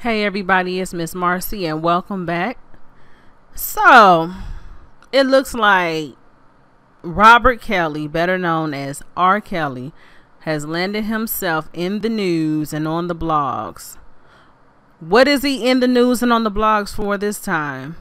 Hey everybody, it's Miss Marcy and welcome back. So, it looks like Robert Kelly, better known as R. Kelly, has landed himself in the news and on the blogs. What is he in the news and on the blogs for this time?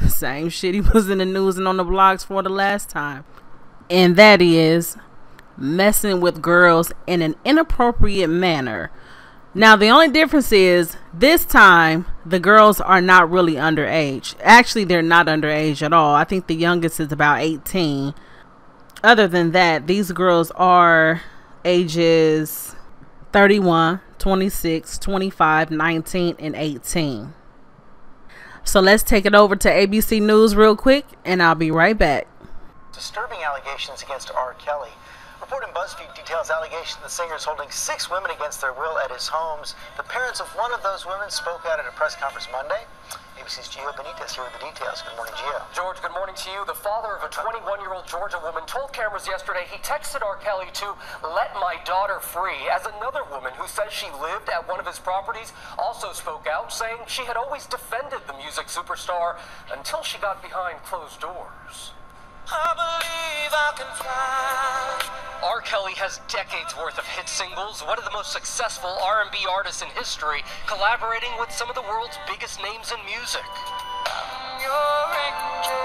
Same shit he was in the news and on the blogs for the last time. And that is messing with girls in an inappropriate manner. Now, the only difference is this time the girls are not really underage. Actually, they're not underage at all. I think the youngest is about 18. Other than that, these girls are ages 31, 26, 25, 19, and 18. So let's take it over to ABC News real quick, and I'll be right back. Disturbing allegations against R. Kelly. Report in BuzzFeed details allegations the singer is holding 6 women against their will at his homes. The parents of one of those women spoke out at a press conference Monday. ABC's Gio Benitez here with the details. Good morning, Gio. George, good morning to you. The father of a 21-year-old Georgia woman told cameras yesterday he texted R. Kelly to let my daughter free, as another woman who says she lived at one of his properties also spoke out, saying she had always defended the music superstar until she got behind closed doors. I believe I can fly. R. Kelly has decades worth of hit singles, one of the most successful R&B artists in history, collaborating with some of the world's biggest names in music. Your angel.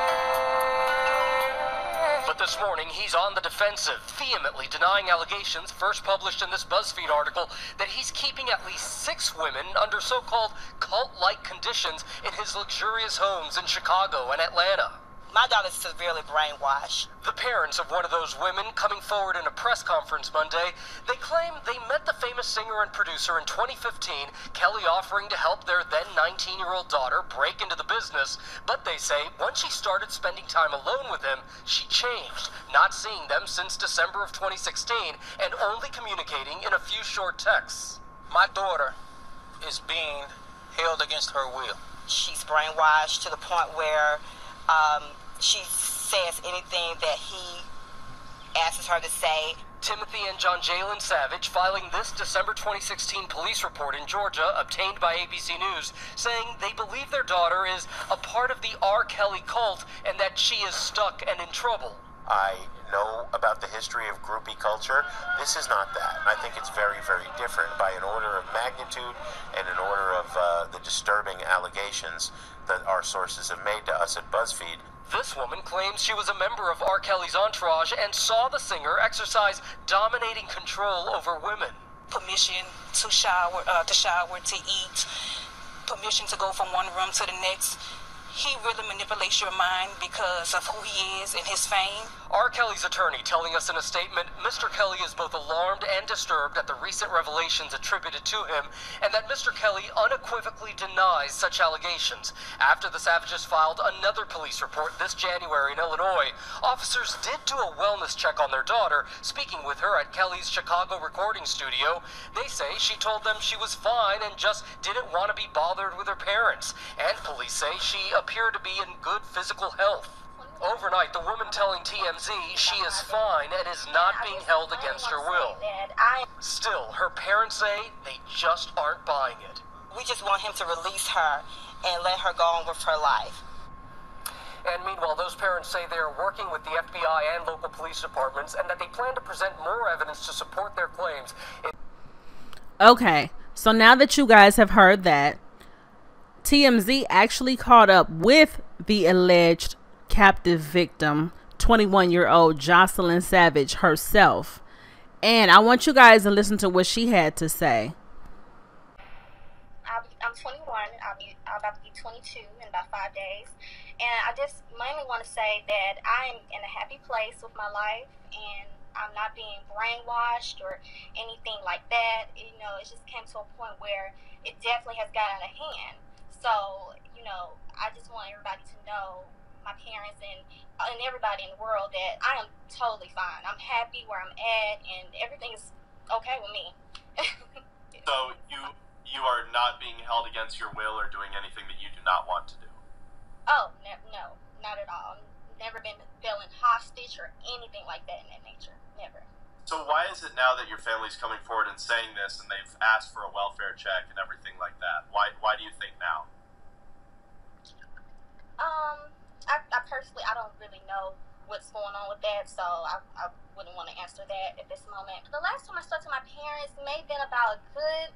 But this morning, he's on the defensive, vehemently denying allegations first published in this BuzzFeed article that he's keeping at least 6 women under so-called cult-like conditions in his luxurious homes in Chicago and Atlanta. My daughter's severely brainwashed. The parents of one of those women coming forward in a press conference Monday, they claim they met the famous singer and producer in 2015, Kelly offering to help their then 19-year-old daughter break into the business, but they say once she started spending time alone with him, she changed, not seeing them since December of 2016 and only communicating in a few short texts. My daughter is being held against her will. She's brainwashed to the point where she says anything that he asks her to say. Timothy and John Jalen Savage filing this December 2016 police report in Georgia obtained by ABC News, saying they believe their daughter is a part of the R. Kelly cult and that she is stuck and in trouble. I know about the history of groupie culture. This is not that. I think it's very, very different by an order of magnitude and an order of the disturbing allegations that our sources have made to us at BuzzFeed. This woman claims she was a member of R. Kelly's entourage and saw the singer exercise dominating control over women. Permission to shower, to eat, permission to go from one room to the next. He really manipulates your mind because of who he is and his fame. R. Kelly's attorney telling us in a statement, Mr. Kelly is both alarmed and disturbed at the recent revelations attributed to him, and that Mr. Kelly unequivocally denies such allegations. After the Savages filed another police report this January in Illinois, officers did do a wellness check on their daughter, speaking with her at Kelly's Chicago recording studio. They say she told them she was fine and just didn't want to be bothered with her parents, and police say she appeared to be in good physical health. Overnight, the woman telling TMZ she is fine and is not being held against her will. Still, her parents say they just aren't buying it. We just want him to release her and let her go on with her life. And meanwhile, those parents say they are working with the FBI and local police departments and that they plan to present more evidence to support their claims. Okay, so now that you guys have heard that, TMZ actually caught up with the alleged captive victim, 21-year-old Jocelyn Savage herself. And I want you guys to listen to what she had to say. I'm 21. I'm about to be 22 in about 5 days. And I just mainly want to say that I'm in a happy place with my life and I'm not being brainwashed or anything like that. You know, it just came to a point where it definitely has got out of hand. So, you know, I just want everybody to know, my parents and everybody in the world, that I am totally fine. I'm happy where I'm at, and everything is okay with me. So you are not being held against your will or doing anything that you do not want to do? Oh, no, not at all. I've never been feeling hostage or anything like that in that nature. Never. So why is it now that your family's coming forward and saying this and they've asked for a welfare check and everything like that? know what's going on with that, so I wouldn't want to answer that at this moment. The last time I spoke to my parents may have been about a good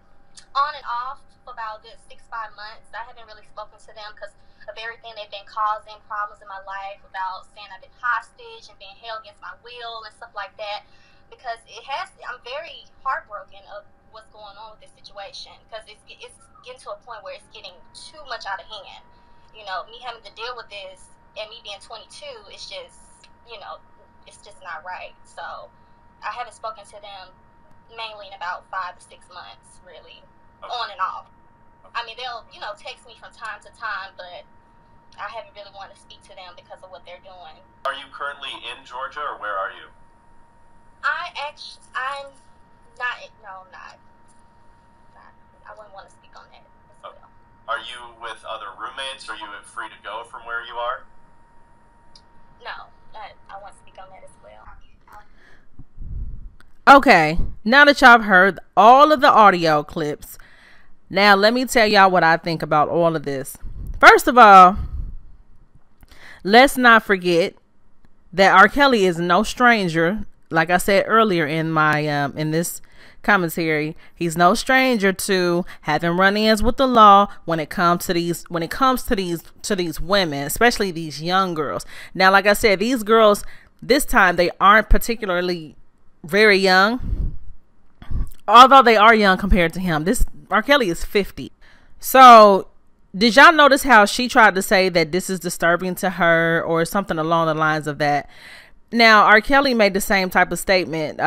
on and off for about a good 6-5 months. I haven't really spoken to them because of everything they've been causing problems in my life, about saying I've been hostage and being held against my will and stuff like that, because I'm very heartbroken of what's going on with this situation, because it's getting to a point where it's getting too much out of hand. You know, me having to deal with this and me being 22, it's just, you know, it's just not right. So I haven't spoken to them mainly in about 5 to 6 months, really, on and off. I mean, they'll, you know, text me from time to time, but I haven't really wanted to speak to them because of what they're doing. Are you currently in Georgia, or where are you? I'm not. No, I'm not. I wouldn't want to speak on that as well. Are you with other roommates? Are you free to go from where you are? No, I want to speak on that as well. Okay, now that y'all have heard all of the audio clips, now let me tell y'all what I think about all of this. First of all, let's not forget that R. Kelly is no stranger. Like I said earlier in my in this commentary, he's no stranger to having run-ins with the law when it comes to these women, especially these young girls. Now, like I said, these girls this time, they aren't particularly very young, although they are young compared to him. This R. Kelly is 50. So did y'all notice how she tried to say that this is disturbing to her or something along the lines of that? Now, R. Kelly made the same type of statement.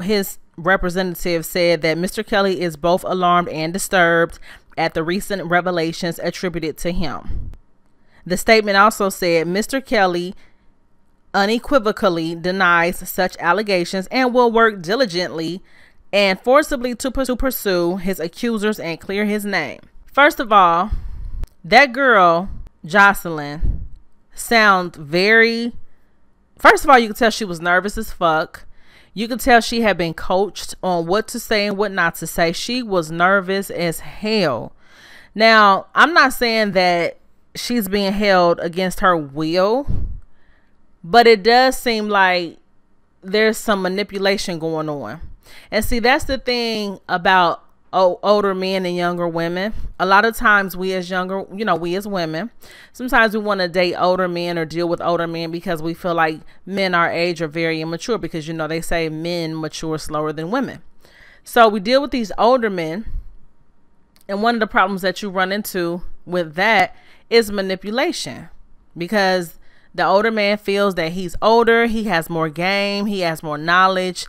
His representative said that Mr. Kelly is both alarmed and disturbed at the recent revelations attributed to him. The statement also said Mr. Kelly unequivocally denies such allegations and will work diligently and forcibly to pursue his accusers and clear his name. First of all, that girl, Jocelyn, sounds very... First of all, you can tell she was nervous as fuck. You can tell she had been coached on what to say and what not to say. She was nervous as hell. Now, I'm not saying that she's being held against her will, but it does seem like there's some manipulation going on. And see, that's the thing about older men and younger women. A lot of times we as women, sometimes we want to date older men or deal with older men because we feel like men our age are very immature, because, you know, they say men mature slower than women. So we deal with these older men. And one of the problems that you run into with that is manipulation, because the older man feels that he's older, he has more game, he has more knowledge,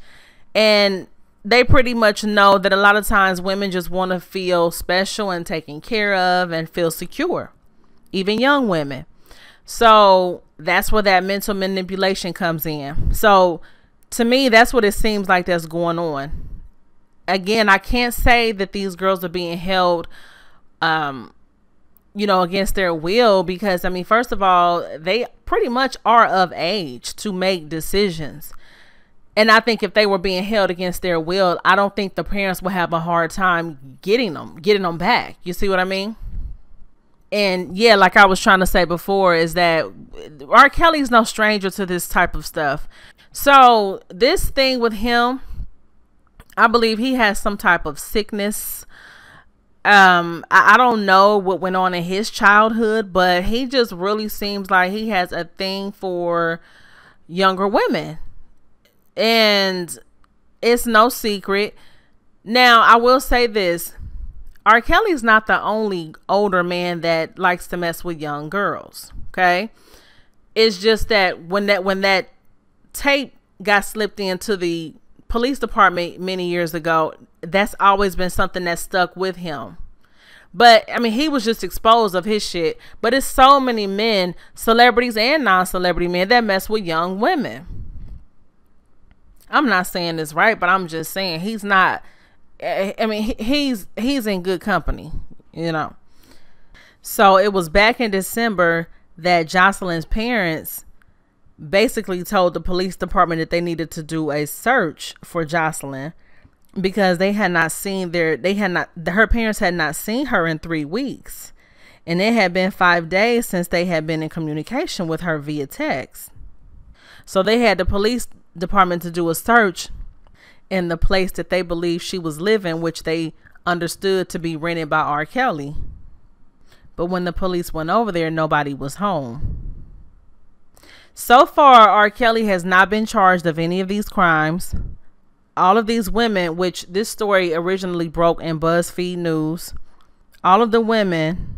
and they pretty much know that a lot of times women just want to feel special and taken care of and feel secure, even young women. So that's where that mental manipulation comes in. So to me, that's what it seems like that's going on. Again, I can't say that these girls are being held against their will, because, I mean, first of all, they pretty much are of age to make decisions. And I think if they were being held against their will, I don't think the parents would have a hard time getting them back. You see what I mean? And yeah, like I was trying to say before, is that R. Kelly's no stranger to this type of stuff. So this thing with him, I believe he has some type of sickness. I don't know what went on in his childhood, but he just really seems like he has a thing for younger women. And it's no secret. Now, I will say this. R. Kelly's not the only older man that likes to mess with young girls. Okay. It's just that when that tape got slipped into the police department many years ago, that's always been something that stuck with him. But I mean, he was just exposed of his shit. But it's so many men, celebrities and non-celebrity men, that mess with young women. I'm not saying this right, but I'm just saying he's not. I mean, he's in good company, you know. So it was back in December that Jocelyn's parents basically told the police department that they needed to do a search for Jocelyn, because her parents had not seen her in 3 weeks, and it had been 5 days since they had been in communication with her via text. So they had the police department to do a search in the place that they believed she was living, which they understood to be rented by R. Kelly. But when the police went over there, nobody was home. So far, R. Kelly has not been charged of any of these crimes. All of these women, which this story originally broke in BuzzFeed News, all of the women,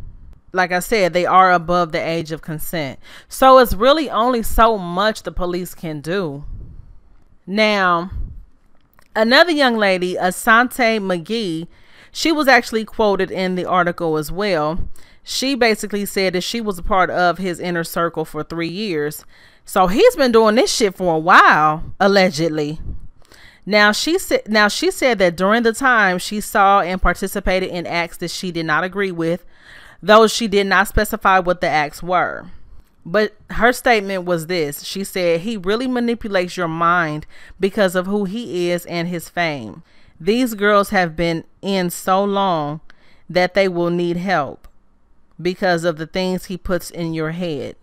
like I said, they are above the age of consent. So it's really only so much the police can do. Now, another young lady, Asante McGee, she was actually quoted in the article as well. She basically said that she was a part of his inner circle for 3 years. So he's been doing this shit for a while, allegedly. Now she said that during the time she saw and participated in acts that she did not agree with, though she did not specify what the acts were. But her statement was this. She said, "He really manipulates your mind because of who he is and his fame. These girls have been in so long that they will need help because of the things he puts in your head."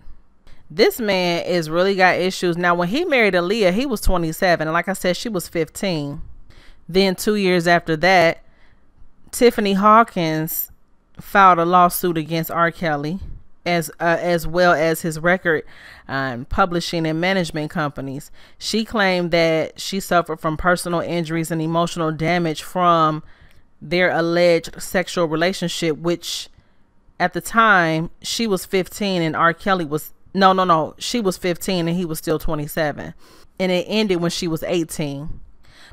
This man is really got issues. Now, when he married Aaliyah, he was 27. And like I said, she was 15. Then 2 years after that, Tiffany Hawkins filed a lawsuit against R. Kelly, as well as his record publishing and management companies. She claimed that she suffered from personal injuries and emotional damage from their alleged sexual relationship, which at the time she was 15 and R. Kelly was she was 15 and he was still 27, and it ended when she was 18.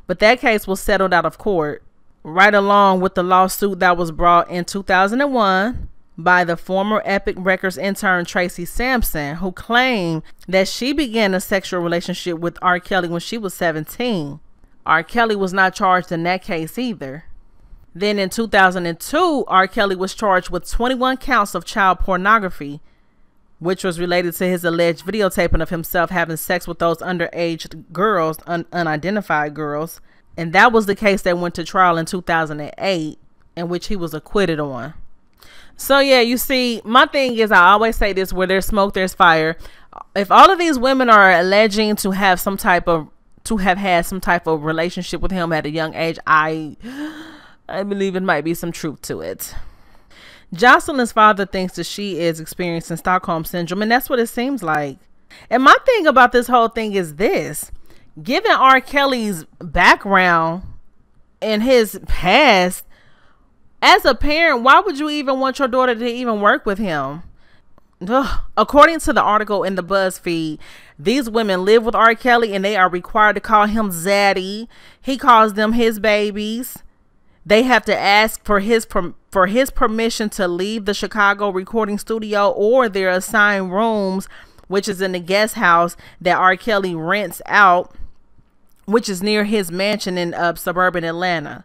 But that case was settled out of court, right along with the lawsuit that was brought in 2001 by the former Epic Records intern Tracy Sampson, who claimed that she began a sexual relationship with R. Kelly when she was 17. R. Kelly was not charged in that case either. Then in 2002, R. Kelly was charged with 21 counts of child pornography, which was related to his alleged videotaping of himself having sex with those underage girls, unidentified girls. And that was the case that went to trial in 2008, in which he was acquitted on. So yeah, you see, my thing is, I always say this, where there's smoke, there's fire. If all of these women are alleging to have had some type of relationship with him at a young age, I believe it might be some truth to it. Jocelyn's father thinks that she is experiencing Stockholm Syndrome, and that's what it seems like. And my thing about this whole thing is this. Given R. Kelly's background and his past, as a parent, why would you even want your daughter to even work with him? Ugh. According to the article in the BuzzFeed, these women live with R. Kelly and they are required to call him Zaddy. He calls them his babies. They have to ask for his permission to leave the Chicago recording studio or their assigned rooms, which is in the guest house that R. Kelly rents out, which is near his mansion in suburban Atlanta.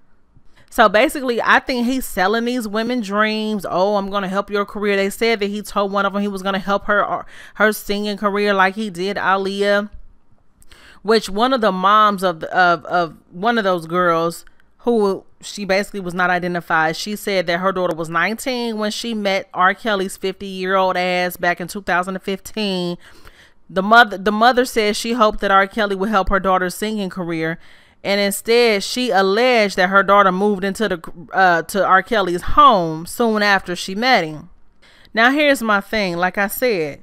So basically, I think he's selling these women dreams. Oh, I'm going to help your career. They said that he told one of them he was going to help her singing career like he did Aaliyah, which one of the moms of one of those girls, who she basically was not identified, she said that her daughter was 19 when she met R. Kelly's 50-year-old ass back in 2015. The mother said she hoped that R. Kelly would help her daughter's singing career, and instead she alleged that her daughter moved into to R. Kelly's home soon after she met him. Now here's my thing. Like I said,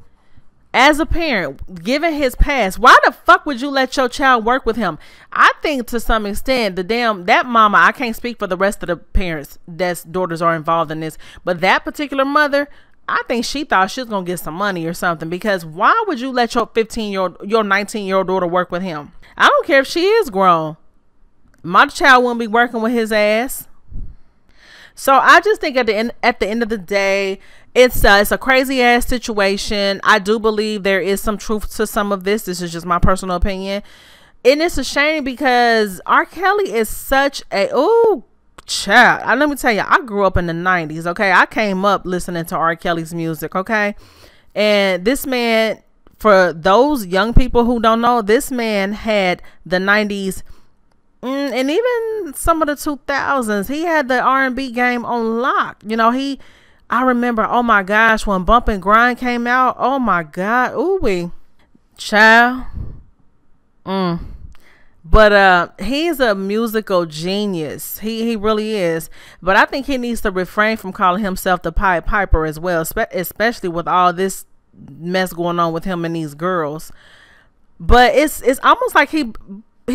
as a parent, given his past, why the fuck would you let your child work with him? I think to some extent, that mama, I can't speak for the rest of the parents that's daughters are involved in this, but that particular mother, I think she thought she was going to get some money or something, because why would you let your 19-year-old daughter work with him? I don't care if she is grown. My child wouldn't be working with his ass. So I just think at the end of the day, it's a crazy ass situation. I do believe there is some truth to some of this. This is just my personal opinion. And it's a shame because R. Kelly is such a, child. Let me tell you, I grew up in the 90s, okay? I came up listening to R. Kelly's music, okay? And this man, for those young people who don't know, this man had the 90s and even some of the 2000s. He had the R&B game on lock. You know, I remember, oh my gosh, when Bump and Grind came out, oh my God, child, But he's a musical genius. He really is. But I think he needs to refrain from calling himself the Pied Piper as well, especially with all this mess going on with him and these girls. But it's almost like he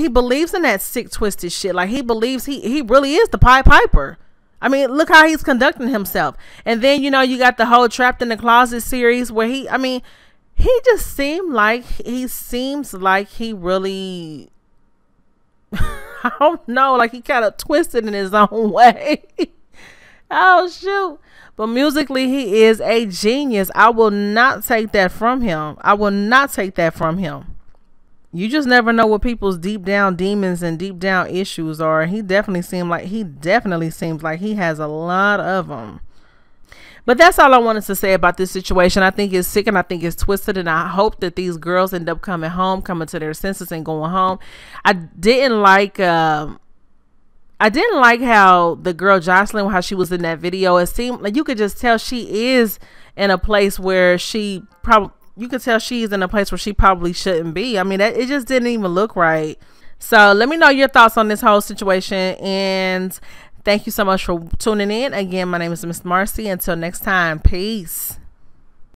believes in that sick, twisted shit. Like he believes he really is the Pied Piper. I mean, look how he's conducting himself. And then, you know, you got the whole Trapped in the Closet series where he just seems like he really, I don't know, like he kind of twisted in his own way. Oh, shoot. But musically, he is a genius. I will not take that from him. You just never know what people's deep down demons and deep down issues are. He definitely seems like he has a lot of them. But that's all I wanted to say about this situation. I think it's sick and I think it's twisted, and I hope that these girls end up coming to their senses and going home. I didn't like how the girl Jocelyn, how she was in that video. It seemed like you could just tell she is in a place where she probably shouldn't be. I mean, it just didn't even look right. So let me know your thoughts on this whole situation, and thank you so much for tuning in. Again, my name is Miss Marcy. Until next time, peace.